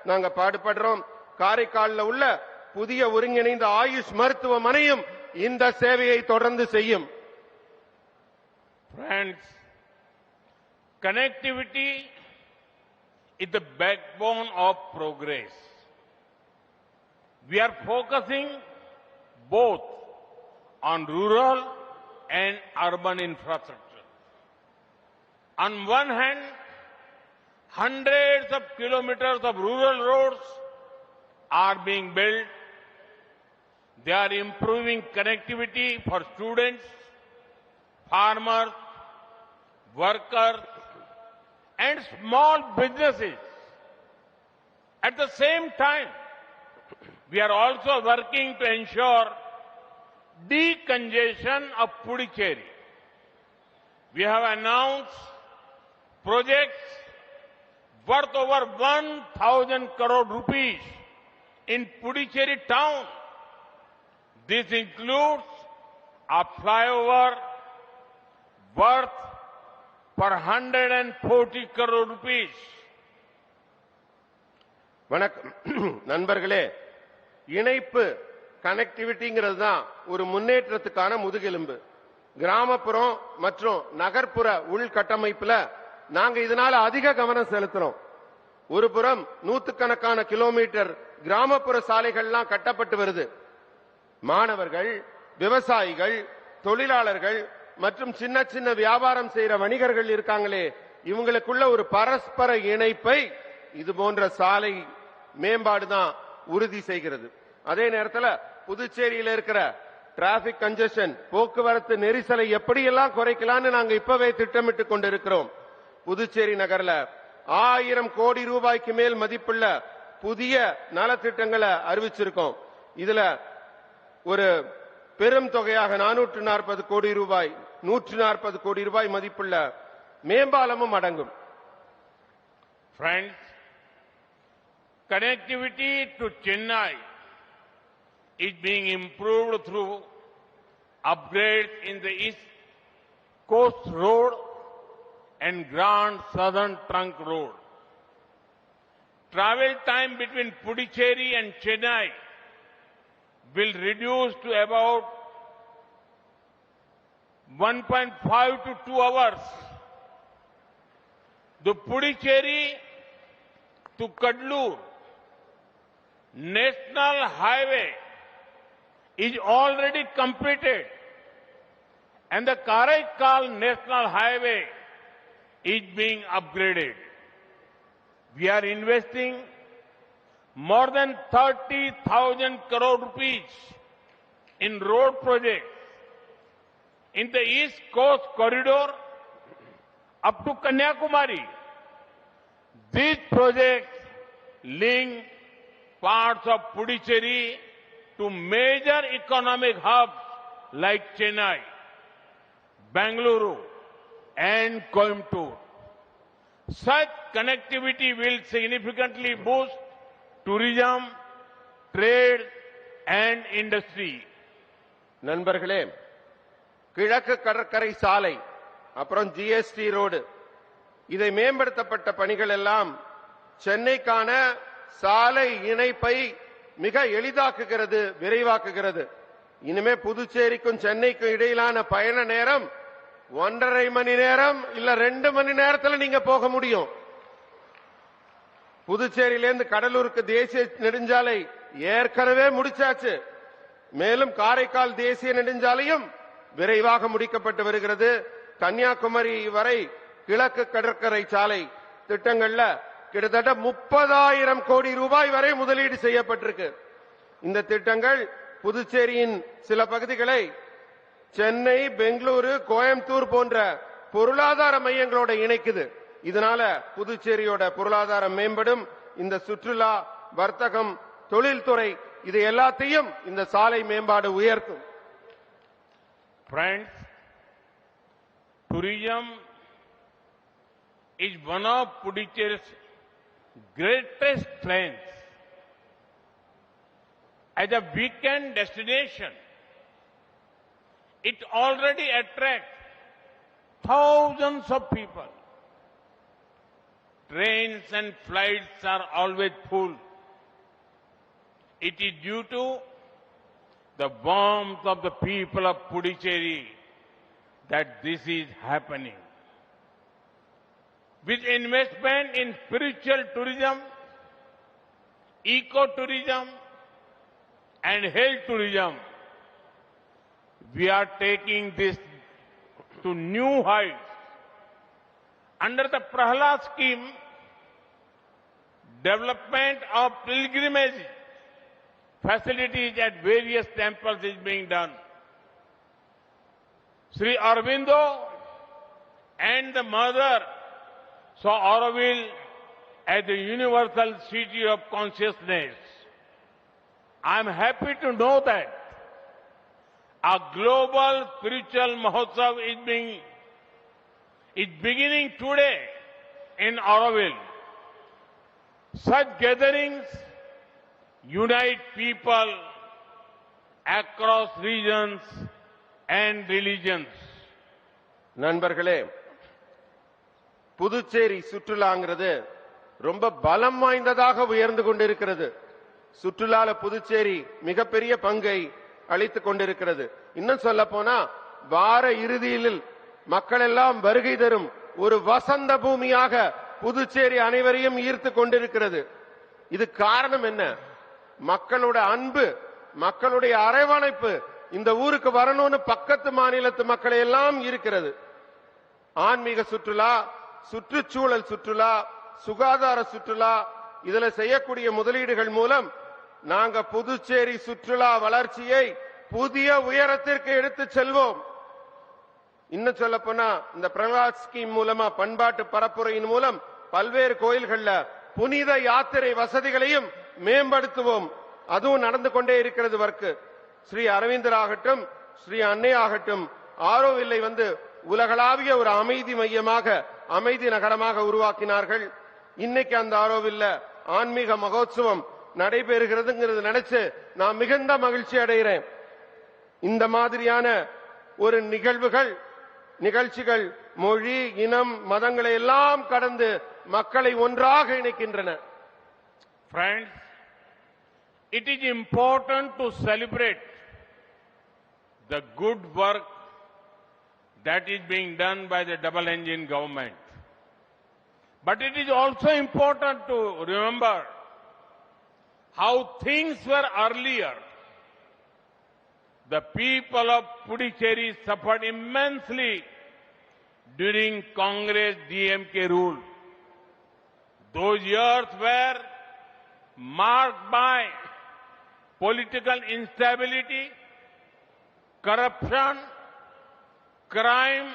நாங்க பாடுபடுறோம். காரைக்காலில் உள்ள புதிய ஒருங்கிணைந்த ஆயுஷ் மருத்துவமனையும் இந்த சேவையை தொடர்ந்து செய்யும். Friends, connectivity is the backbone of progress. We are focusing both on rural and urban infrastructure. On one hand, hundreds of kilometers of rural roads are being built. They are improving connectivity for students, farmers, workers, and small businesses. At the same time, we are also working to ensure decongestion of Puducherry. We have announced projects worth over 1,000 crore rupees in Puducherry town. This includes a flyover worth for 140 crore rupees. வணக்கம் நண்பர்களே, இணைப்பு கனெக்டிவிட்டிங்கிறது தான் ஒரு முன்னேற்றத்துக்கான முதுகெலும்பு. கிராமப்புறம் மற்றும் நகர்ப்புற உள்கட்டமைப்புல நாங்க இதனால அதிக கவனம் செலுத்துறோம். ஒரு புறம் நூற்றுக்கணக்கான கிலோமீட்டர் கிராமப்புற சாலைகள்லாம் கட்டப்பட்டு வருது. மாணவர்கள், விவசாயிகள், தொழிலாளர்கள் மற்றும் சின்ன சின்ன வியாபாரம் செய்யற வணிகர்கள் இருக்காங்களே, இவங்களுக்குள்ள ஒரு பரஸ்பர இணைப்பை இது போன்ற சாலை மேம்பாடு தான் உறுதி செய்கிறது. அதே நேரத்தில் புதுச்சேரியில் இருக்கிற டிராபிக் கன்ஜெஷன், போக்குவரத்து நெரிசலை எப்படியெல்லாம் குறைக்கலாம்னு நாங்க இப்பவே திட்டமிட்டு கொண்டிருக்கிறோம். புதுச்சேரி நகர்ல 1000 கோடி ரூபாய்க்கு மேல் மதிப்புள்ள புதிய நலத்திட்டங்களை அறிவிச்சிருக்கோம். இதுல ஒரு பெரும் தொகையாக 440 கோடி ரூபாய், 140 கோடி ரூபாய் மதிப்புள்ள மேம்பாலமும் அடங்கும். Friends, connectivity to Chennai is being improved through upgrades in the East Coast Road and Grand Southern Trunk Road. Travel time between Puducherry and Chennai will reduce to about 1.5 to 2 hours. The Puducherry to Kadlur National Highway is already completed, and the Karaikal National Highway is being upgraded. We are investing more than 30,000 crore rupees in road projects in the East Coast Corridor up to Kanyakumari. These projects link parts of Puducherry to major economic hubs like Chennai, Bengaluru, and Coimbatore. Such connectivity will significantly boost tourism, trade, and industry. நண்பர்களே, கிழக்கு கடற்கரை சாலை, அப்புறம் GST road, இதை மேம்படுத்தப்பட்ட பணிகள் எல்லாம் சென்னைக்கான சாலை இணைப்பை மிக எளிதாக்குகிறது, விரைவாக்குகிறது. இனிமே புதுச்சேரிக்கும் சென்னைக்கும் இடையிலான பயண நேரம் 1.5 மணி நேரம் இல்ல 2 மணி நேரத்தில் நீங்க போக முடியும். புதுச்சேரியிலிருந்து கடலூருக்கு தேசிய நெடுஞ்சாலை ஏற்கனவே முடிச்சாச்சு. மேலும் காரைக்கால் தேசிய நெடுஞ்சாலையும் விரைவாக முடிக்கப்பட்டு வருகிறது. கன்னியாகுமரி வரை கிழக்கு கடற்கரை சாலை திட்டங்கள்ல கிட்டத்தட்ட 30,000 கோடி ரூபாய் வரை முதலீடு செய்யப்பட்டிருக்கு. இந்த திட்டங்கள் புதுச்சேரியின் சில பகுதிகளை சென்னை, பெங்களூரு, கோயம்புத்தூர் போன்ற பொருளாதார மையங்களோட இணைக்குது. இதனால புதுச்சேரியோட பொருளாதாரம் மேம்படும். இந்த சுற்றுலா, வர்த்தகம், தொழில்துறை இது எல்லாத்தையும் இந்த சாலை மேம்பாடு உயர்த்தும். Friends, tourism is one of Puducherry's greatest strengths. As a weekend destination, it already attracts thousands of people. trains and flights are always full. It is due to the warmth of the people of Puducherry that this is happening. With investment in spiritual tourism, eco-tourism and health tourism, we are taking this to new heights. Under the Prahalad scheme, development of pilgrimage facilities at various temples is being done. Sri Aurobindo and the mother saw Auroville as the universal city of consciousness. I am happy to know that a global spiritual Mahotsav is beginning today in Auroville. Such gatherings unite people across regions and religions. நண்பர்களே, புதுச்சேரி சுற்றுலாங்கிறது ரொம்ப பலம் வாய்ந்ததாக உயர்ந்து கொண்டிருக்கிறது. சுற்றுலால புதுச்சேரி மிகப்பெரிய பங்கை அளித்துக் கொண்டிருக்கிறது. இன்னும் சொல்ல போனா வார இறுதியில் மக்கள் எல்லாம் வருகை தரும் ஒரு வசந்த பூமியாக புதுச்சேரி அனைவரையும் ஈர்த்து கொண்டிருக்கிறது. இது காரணம் என்ன? மக்களோட அன்பு, மக்களுடைய அரவணைப்பு. இந்த ஊருக்கு வரணும்னு பக்கத்து மாநிலத்து மக்களை எல்லாம் இருக்கிறது. ஆன்மீக சுற்றுலா, சுற்றுச்சூழல் சுற்றுலா, சுகாதார சுற்றுலா, இதுல செய்யக்கூடிய முதலீடுகள் மூலம் நாங்க புதுச்சேரி சுற்றுலா வளர்ச்சியை புதிய உயரத்திற்கு எடுத்துச் செல்வோம். இன்னும் சொல்ல போனா இந்த பிரகலாத் ஸ்கீம் மூலமா பண்பாட்டு பரப்புரையின் மூலம் பல்வேறு கோயில்கள்ல புனித யாத்திரை வசதிகளையும் மேம்படுத்துவோம். அதுவும் நடந்து கொண்டே இருக்கிறது வர்க்கு. ஸ்ரீ அரவிந்தர் ஆகட்டும், ஸ்ரீ அன்னை ஆகட்டும், ஆரோவில்லை உலகளாவிய ஒரு அமைதி மையமாக, அமைதி நகரமாக உருவாக்கினார்கள். இன்னைக்கு அந்த ஆரோவில்ல ஆன்மீக மகோத்சவம் நடைபெறுகிறதுங்கிறது நினைச்சு நான் மிகுந்த மகிழ்ச்சி அடைகிறேன். இந்த மாதிரியான ஒரு நிகழ்ச்சிகள் மொழி, இனம், மதங்களை எல்லாம் கடந்து மக்களை ஒன்றாக இணைக்கின்றன. Friends, it is important to celebrate the good work that is being done by the double engine government. But it is also important to remember how things were earlier. The people of Puducherry suffered immensely during Congress DMK rule. Those years were marked by political instability, corruption, crime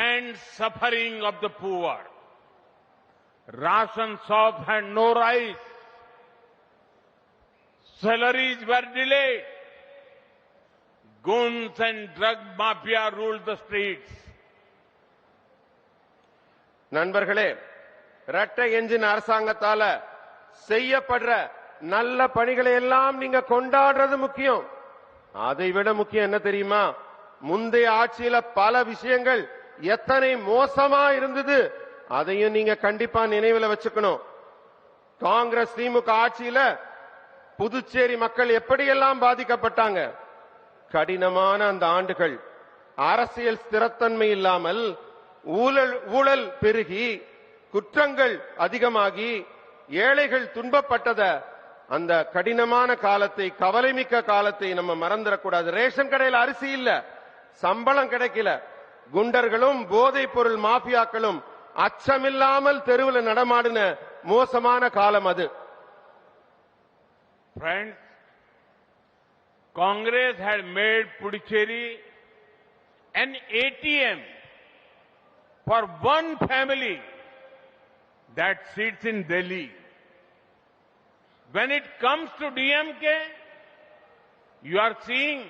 and suffering of the poor. Ration shops had no rice. Salaries were delayed. Guns and drug mafia ruled the streets. நண்பர்களே, இரட்டை engine அரசாங்கத்தால செய்யப்படுற நல்ல பணிகளை எல்லாம் நீங்க கொண்டாடுறது முக்கியம். அதை விட முக்கியம் என்ன தெரியுமா? முந்தைய ஆட்சியில பல விஷயங்கள் எத்தனை மோசமா இருந்தது அதையும் நீங்க கண்டிப்பா நினைவில் வச்சுக்கணும். காங்கிரஸ் திமுக ஆட்சியில புதுச்சேரி மக்கள் எப்படியெல்லாம் பாதிக்கப்பட்டாங்க. கடினமான அந்த ஆண்டுகள் அரசியல் ஸ்திரத்தன்மை இல்லாமல் ஊழல் பெருகி குற்றங்கள் அதிகமாகி ஏழைகள் துன்பப்பட்டத அந்த கடினமான காலத்தை, கவலைமிக்க காலத்தை நம்ம மறந்துடக்கூடாது. ரேஷன் கடையில் அரிசி இல்ல, சம்பளம் கிடைக்கல, குண்டர்களும் போதைப் பொருள் மாபியாக்களும் அச்சமில்லாமல் தெருவில் நடமாடின மோசமான காலம் அது. Friends, Congress had made Puducherry an ATM for one family that sits in Delhi. When it comes to DMK, you are seeing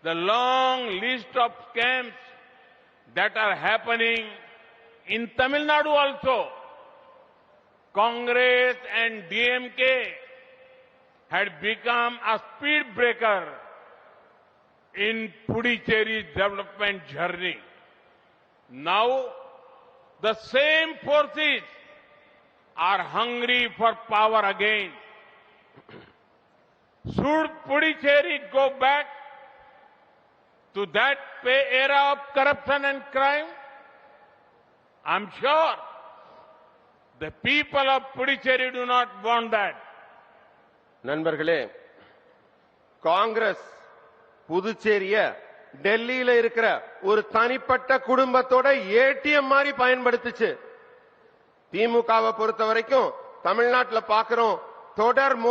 the long list of scams that are happening in Tamil Nadu also. Congress and DMK had become a speed breaker in Puducherry's development journey. Now, the same forces are hungry for power again. Should Puducherry go back to that era of corruption and crime? I'm sure the people of Puducherry do not want that. நண்பர்களே, காங்கிரஸ் புதுச்சேரிய டெல்லியில இருக்கிற ஒரு தனிப்பட்ட குடும்பத்தோட ATM மாதிரி பயன்படுத்துச்சு. திமுகவை பொறுத்த வரைக்கும் தமிழ்நாட்டில் பார்க்கிறோம் தொடர்